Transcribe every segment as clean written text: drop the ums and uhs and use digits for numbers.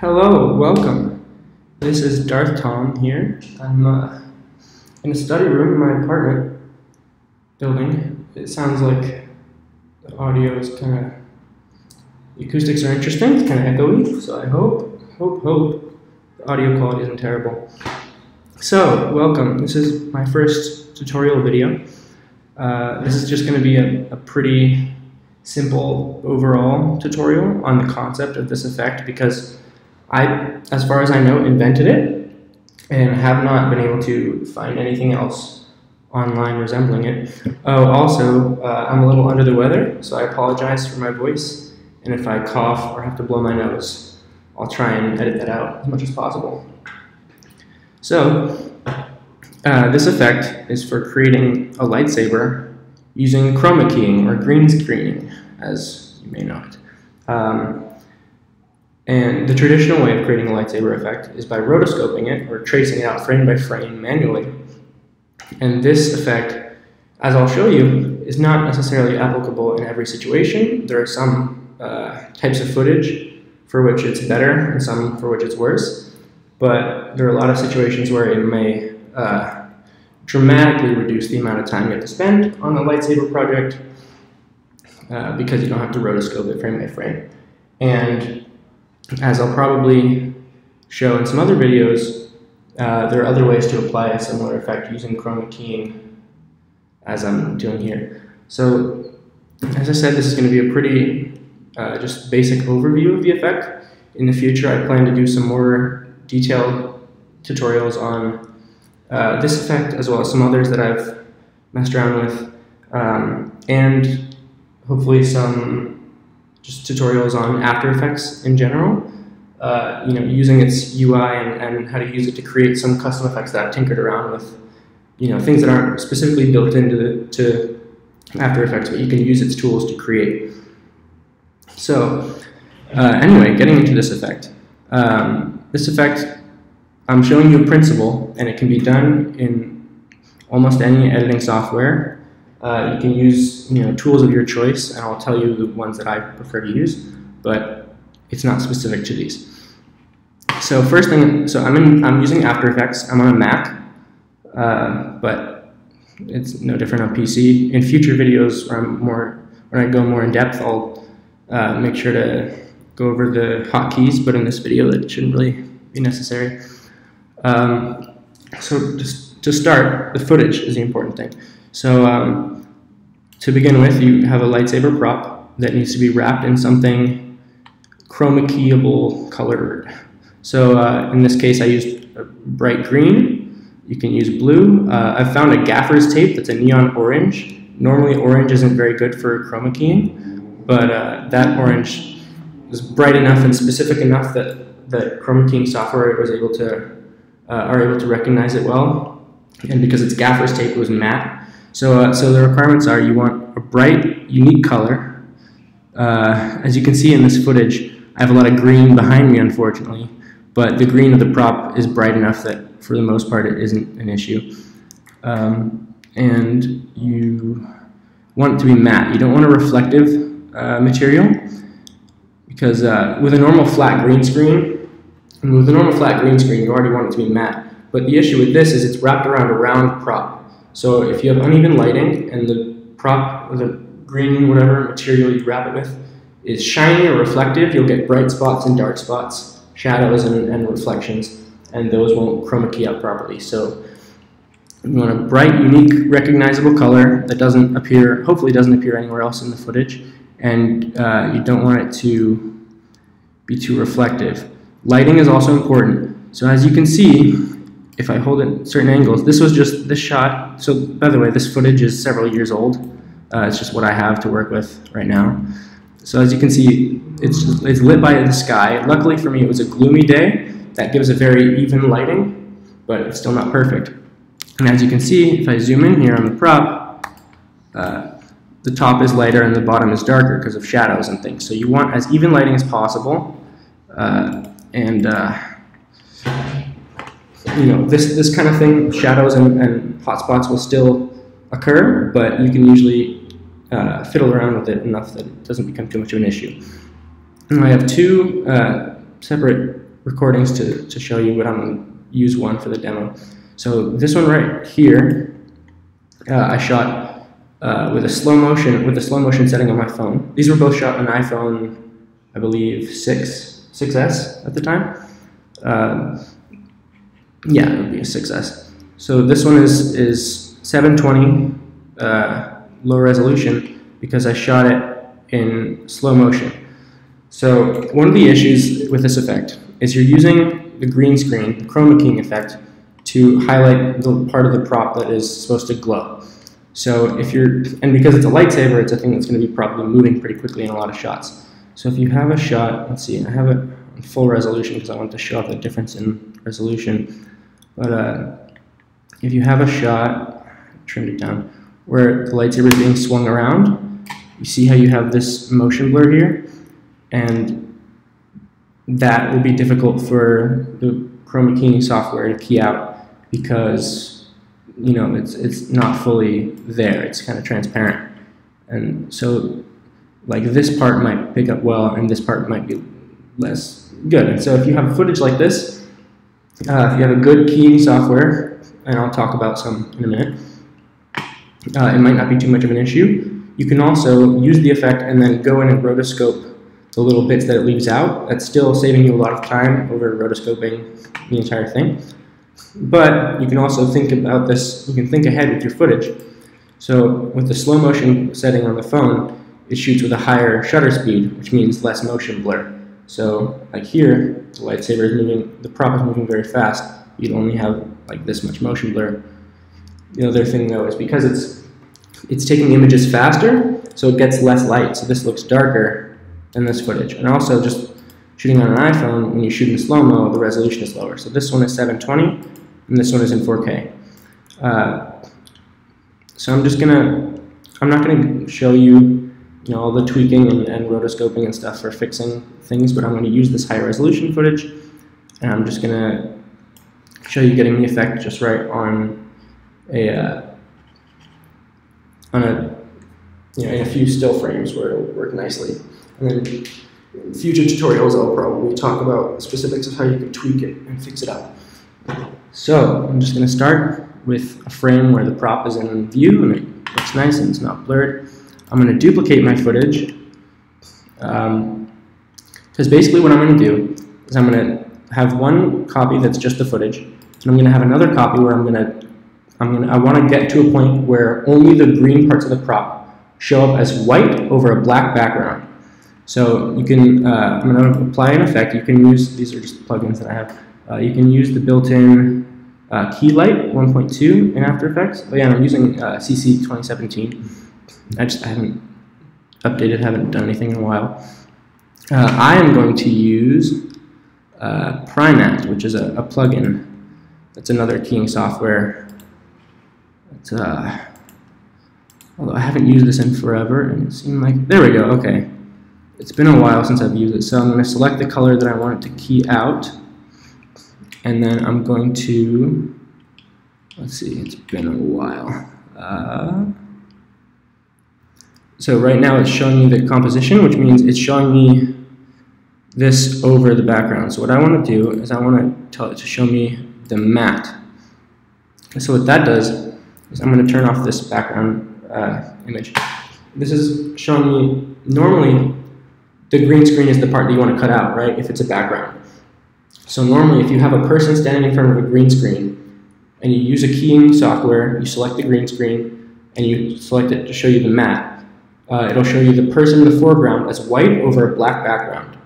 Hello, welcome. This is Darth Tom here. I'm in a study room in my apartment building. It sounds like the audio is the acoustics are interesting, it's kind of echoey, so I hope the audio quality isn't terrible. So, welcome. This is my first tutorial video. This is just going to be a pretty simple overall tutorial on the concept of this effect because I, as far as I know, invented it and have not been able to find anything else online resembling it. Oh, also, I'm a little under the weather, so I apologize for my voice, and if I cough or have to blow my nose, I'll try and edit that out as much as possible. So, this effect is for creating a lightsaber using chroma keying or green screening, as you may know it. And the traditional way of creating a lightsaber effect is by rotoscoping it or tracing it out frame by frame manually. And this effect, as I'll show you, is not necessarily applicable in every situation. There are some types of footage for which it's better and some for which it's worse. But there are a lot of situations where it may dramatically reduce the amount of time you have to spend on a lightsaber project because you don't have to rotoscope it frame by frame. And as I'll probably show in some other videos, there are other ways to apply a similar effect using chroma keying as I'm doing here. So, as I said, this is going to be a pretty just basic overview of the effect. In the future, I plan to do some more detailed tutorials on this effect as well as some others that I've messed around with, and hopefully some just tutorials on After Effects in general, using its UI and how to use it to create some custom effects that I've tinkered around with, things that aren't specifically built into After Effects, but you can use its tools to create. So, anyway, getting into this effect. This effect, I'm showing you a principle, and it can be done in almost any editing software. You can use tools of your choice, and I'll tell you the ones that I prefer to use, but it's not specific to these. So first thing, I'm using After Effects. I'm on a Mac, but it's no different on PC. In future videos when I go more in depth, I'll make sure to go over the hotkeys, but in this video that shouldn't really be necessary. So just to start, the footage is the important thing. So to begin with, you have a lightsaber prop that needs to be wrapped in something chroma keyable colored. So in this case, I used a bright green. You can use blue. I've found a gaffer's tape that's a neon orange. Normally, orange isn't very good for chroma keying, but that orange is bright enough and specific enough that chroma keying software was able to are able to recognize it well. And because it's gaffer's tape, it was matte. So the requirements are you want a bright, unique color. As you can see in this footage, I have a lot of green behind me, unfortunately, but the green of the prop is bright enough that for the most part it isn't an issue. And you want it to be matte. You don't want a reflective material because with a normal flat green screen, you already want it to be matte. But the issue with this is it's wrapped around a round prop. So if you have uneven lighting and the prop, or the green, whatever material you wrap it with, is shiny or reflective, you'll get bright spots and dark spots, shadows and reflections, and those won't chroma key up properly. So you want a bright, unique, recognizable color that hopefully doesn't appear anywhere else in the footage, and you don't want it to be too reflective. Lighting is also important. So as you can see, if I hold it at certain angles, this was just this shot. So by the way, this footage is several years old. It's just what I have to work with right now. So as you can see, it's lit by the sky. Luckily for me, it was a gloomy day. That gives a very even lighting, but it's still not perfect. And as you can see, if I zoom in here on the prop, the top is lighter and the bottom is darker because of shadows and things. So you want as even lighting as possible. This kind of thing, shadows and hot spots will still occur, but you can usually fiddle around with it enough that it doesn't become too much of an issue. And I have two separate recordings to show you, but I'm going to use one for the demo. So this one right here, I shot with a slow motion setting on my phone. These were both shot on an iPhone, I believe 6S at the time. Yeah, it would be a 6S. So this one is 720 low resolution because I shot it in slow motion. So one of the issues with this effect is you're using the green screen, the chroma keying effect, to highlight the part of the prop that is supposed to glow. So and because it's a lightsaber, it's a thing that's going to be probably moving pretty quickly in a lot of shots. So if you have a shot, let's see, I have it in full resolution because I want to show off the difference in resolution. But if you have a shot, trimmed it down, where the lightsaber is being swung around, you see how you have this motion blur here, and that will be difficult for the chroma keying software to key out because it's not fully there. It's kind of transparent, and so like this part might pick up well, and this part might be less good. And so if you have footage like this, if you have a good keying software, and I'll talk about some in a minute, it might not be too much of an issue. You can also use the effect and then go in and rotoscope the little bits that it leaves out. That's still saving you a lot of time over rotoscoping the entire thing. But you can also think about this, you can think ahead with your footage. So with the slow motion setting on the phone, it shoots with a higher shutter speed, which means less motion blur. So like here, the lightsaber is moving, the prop is moving very fast. You'd only have like this much motion blur. The other thing though is because it's taking images faster, so it gets less light. So this looks darker than this footage. And also just shooting on an iPhone, when you shoot in slow-mo, the resolution is lower. So this one is 720, and this one is in 4K. So I'm not gonna show you, all the tweaking and rotoscoping and stuff for fixing things, but I'm going to use this high resolution footage, and I'm just going to show you getting the effect just right on in a few still frames where it'll work nicely. And then in future tutorials, I'll probably talk about the specifics of how you can tweak it and fix it up. So I'm just going to start with a frame where the prop is in view and it looks nice and it's not blurred. I'm going to duplicate my footage because basically what I'm going to do is I'm going to have one copy that's just the footage, and I'm going to have another copy where I want to get to a point where only the green parts of the prop show up as white over a black background. So you can, I'm going to apply an effect. You can use, these are just plugins that I have. You can use the built-in Key Light 1.2 in After Effects. But yeah, I'm using CC 2017. I haven't updated, haven't done anything in a while. I am going to use Primat, which is a plugin. That's another keying software. It's, although I haven't used this in forever, and it seemed like, there we go, okay. It's been a while since I've used it, so I'm going to select the color that I want it to key out, and then I'm going to, let's see, it's been a while. So right now it's showing me the composition, which means it's showing me this over the background. So what I want to do is I want to tell it to show me the matte. So what that does is I'm going to turn off this background image. This is showing me, normally the green screen is the part that you want to cut out, right, if it's a background. So normally if you have a person standing in front of a green screen and you use a keying software, you select the green screen and you select it to show you the matte. It'll show you the person in the foreground as white over a black background.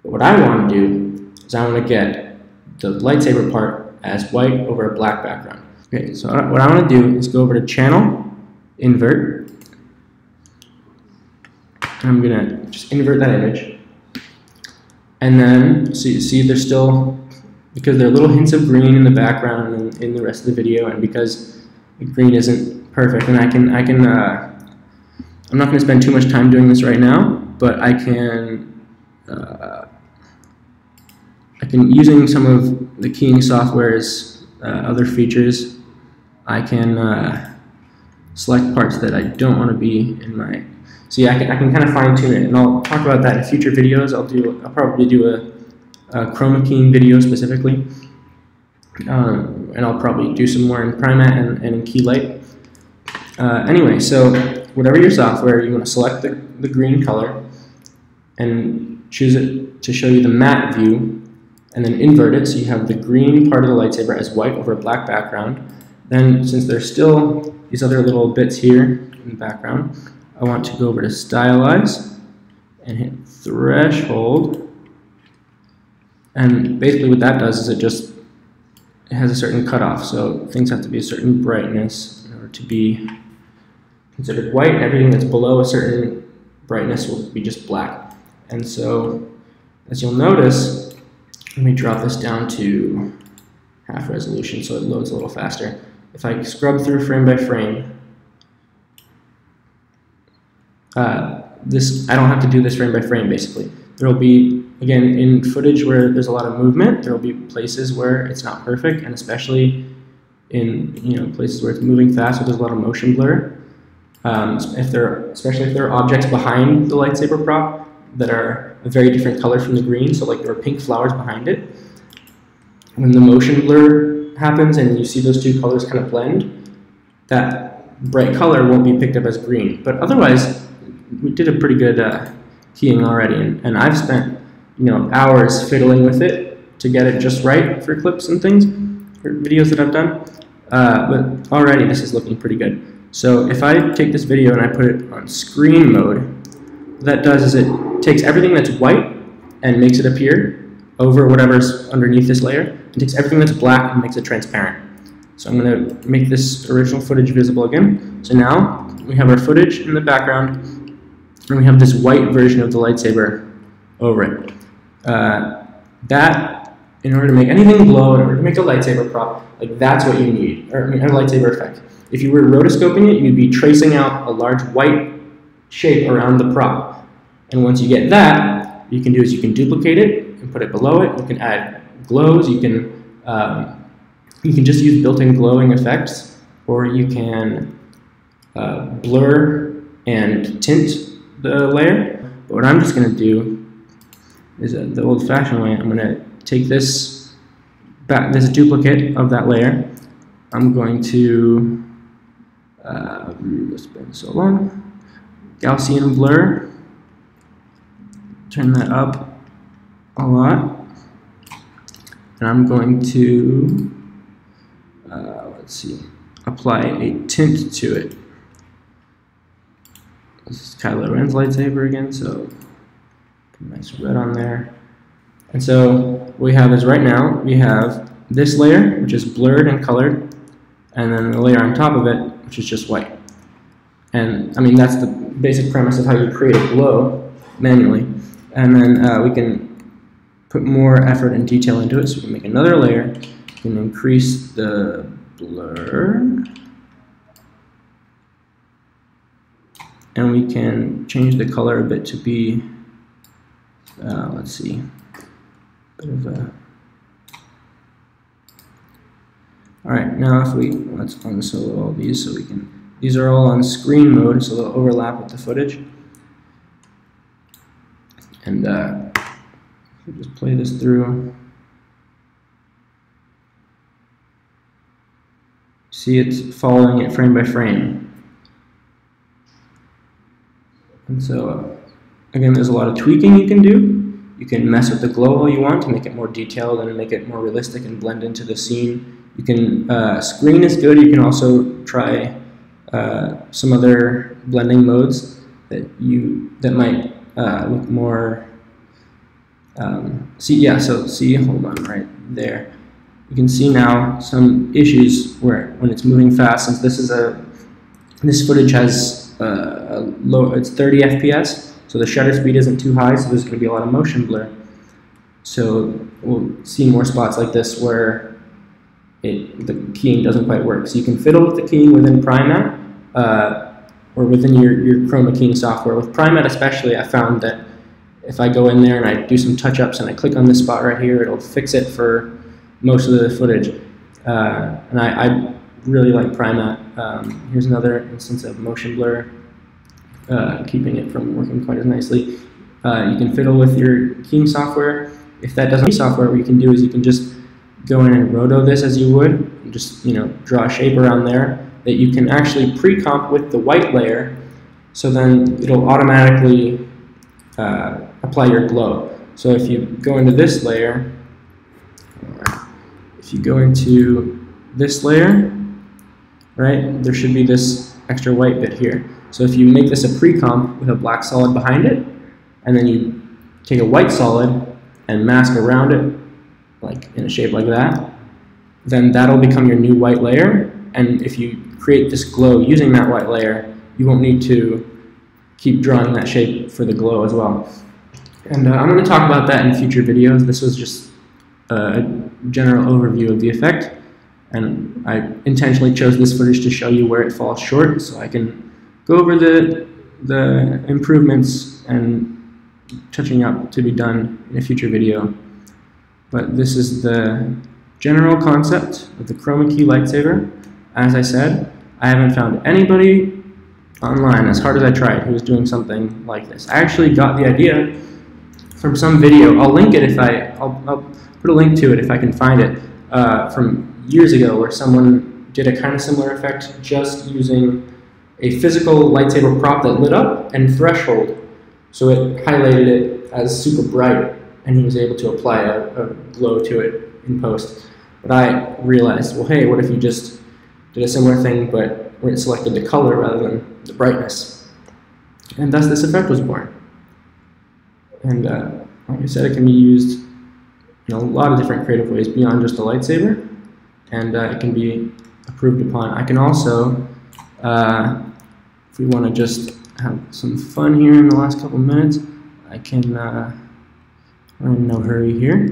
But what I want to do is I want to get the lightsaber part as white over a black background. Okay, so what I want to do is go over to Channel, Invert. I'm going to just invert that image. And then, so you see there's still, because there are little hints of green in the background and in the rest of the video, and because the green isn't perfect, and I'm not going to spend too much time doing this right now, but I can using some of the keying software's other features, I can select parts that I don't want to be in my. See, I can kind of fine tune it, and I'll talk about that in future videos. I'll probably do chroma keying video specifically. And I'll probably do some more in Primat and in Keylight. Anyway, so whatever your software, you want to select the green color and choose it to show you the matte view, and then invert it so you have the green part of the lightsaber as white over a black background. Then, since there's still these other little bits here in the background, I want to go over to Stylize and hit Threshold. And basically what that does is it has a certain cutoff, so things have to be a certain brightness in order to be considered white, and everything that's below a certain brightness will be just black. And so, as you'll notice, let me drop this down to half resolution so it loads a little faster. If I scrub through frame by frame, I don't have to do this frame by frame basically. There will be, again, in footage where there's a lot of movement, there will be places where it's not perfect, and especially in places where it's moving fast, where there's a lot of motion blur. Especially if there are objects behind the lightsaber prop that are a very different color from the green, so like there are pink flowers behind it. When the motion blur happens and you see those two colors kind of blend, that bright color won't be picked up as green. But otherwise, we did a pretty good keying already, and I've spent hours fiddling with it to get it just right for clips and things, for videos that I've done. But already this is looking pretty good. So if I take this video and I put it on screen mode, what that does is it takes everything that's white and makes it appear over whatever's underneath this layer, and takes everything that's black and makes it transparent. So I'm going to make this original footage visible again. So now we have our footage in the background, and we have this white version of the lightsaber over it. In order to make anything glow, in order to make a lightsaber prop, like that's what you need, or a lightsaber effect. If you were rotoscoping it, you'd be tracing out a large white shape around the prop. And once you get that, what you can do is you can duplicate it and put it below it. You can add glows. You can just use built-in glowing effects, or you can blur and tint the layer. But what I'm just going to do is the old-fashioned way. I'm going to take this duplicate of that layer. I'm going to it's been so long. Gaussian blur. Turn that up a lot, and I'm going to apply a tint to it. This is Kylo Ren's lightsaber again, so put a nice red on there. And so what we have is right now we have this layer, which is blurred and colored, and then the layer on top of it, which is just white. And I mean, that's the basic premise of how you create a glow manually. And then we can put more effort and detail into it. So we can make another layer. We can increase the blur. And we can change the color a bit to be, let's see, bit of a. All right, now let's unsolo all these so we can. These are all on screen mode, so they'll overlap with the footage. And we'll just play this through. See, it's following it frame by frame. And so, again, there's a lot of tweaking you can do. You can mess with the glow all you want to make it more detailed and make it more realistic and blend into the scene. You can, screen is good. You can also try some other blending modes that might look more. See, hold on right there. You can see now some issues when it's moving fast. Since this footage has it's 30 FPS, so the shutter speed isn't too high, so there's going to be a lot of motion blur. So we'll see more spots like this where the keying doesn't quite work. So you can fiddle with the keying within Primat or within your chroma keying software. With Primat especially, I found that if I go in there and I do some touch-ups and I click on this spot right here, it'll fix it for most of the footage. And I really like Primat. Here's another instance of motion blur, keeping it from working quite as nicely. You can fiddle with your keying software. if that doesn't have software, what you can do is you can just go in and roto this as you would, and just draw a shape around there that you can actually pre-comp with the white layer, so then it'll automatically apply your glow. So if you go into this layer, right, there should be this extra white bit here. So if you make this a pre-comp with a black solid behind it, and then you take a white solid and mask around it, like in a shape like that, then that'll become your new white layer. And if you create this glow using that white layer, you won't need to keep drawing that shape for the glow as well. And I'm going to talk about that in future videos. This was just a general overview of the effect, and I intentionally chose this footage to show you where it falls short, so I can go over the improvements and touching up to be done in a future video. But this is the general concept of the chroma key lightsaber. As I said, I haven't found anybody online, as hard as I tried, who was doing something like this. I actually got the idea from some video. I'll link it I'll put a link to it if I can find it, from years ago, where someone did a kind of similar effect just using a physical lightsaber prop that lit up and threshold. So it highlighted it as super bright, and he was able to apply a glow to it in post. But I realized, well, hey, what if you just did a similar thing, but where it selected the color rather than the brightness? And thus this effect was born. And like I said, it can be used in a lot of different creative ways beyond just a lightsaber, and it can be improved upon. I can also, if we want to just have some fun here in the last couple minutes, I can, we're in no hurry here.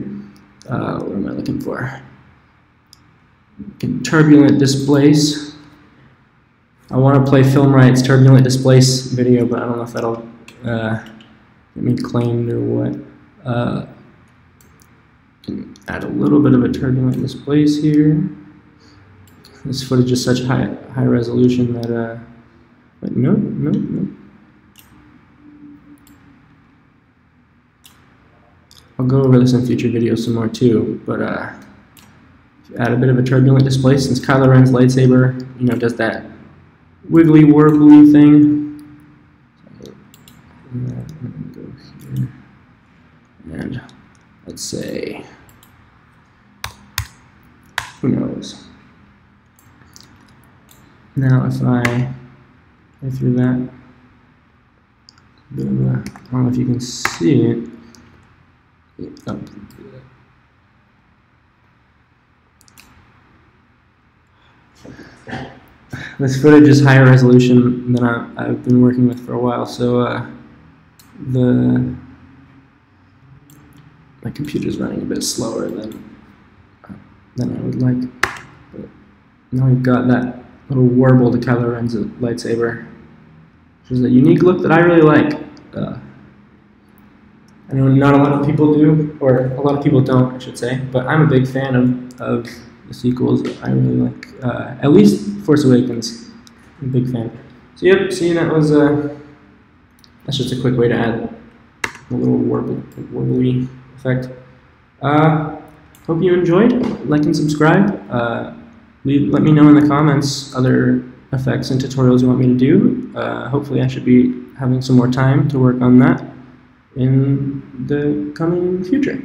What am I looking for? Turbulent Displace. I want to play Filmright's Turbulent Displace video, but I don't know if that'll get me claimed or what. Can add a little bit of a Turbulent Displace here. This footage is such high resolution that but nope. I'll go over this in future videos some more too, but add a bit of a Turbulent Displace, since Kylo Ren's lightsaber, does that wiggly warbly thing. I'm gonna go here, and let's say, who knows? Now if I go through that, I don't know if you can see it. This footage is higher resolution than I've been working with for a while, so my computer's running a bit slower than I would like. But now we've got that little warble to Kylo Ren's lightsaber, which is a unique look that I really like. I know not a lot of people do, or a lot of people don't, I should say, but I'm a big fan of the sequels. I really like, at least Force Awakens. I'm a big fan. So yep, see, that's just a quick way to add a little warbly effect. Hope you enjoyed. Like and subscribe. Let me know in the comments other effects and tutorials you want me to do. Hopefully I should be having some more time to work on that in the coming future.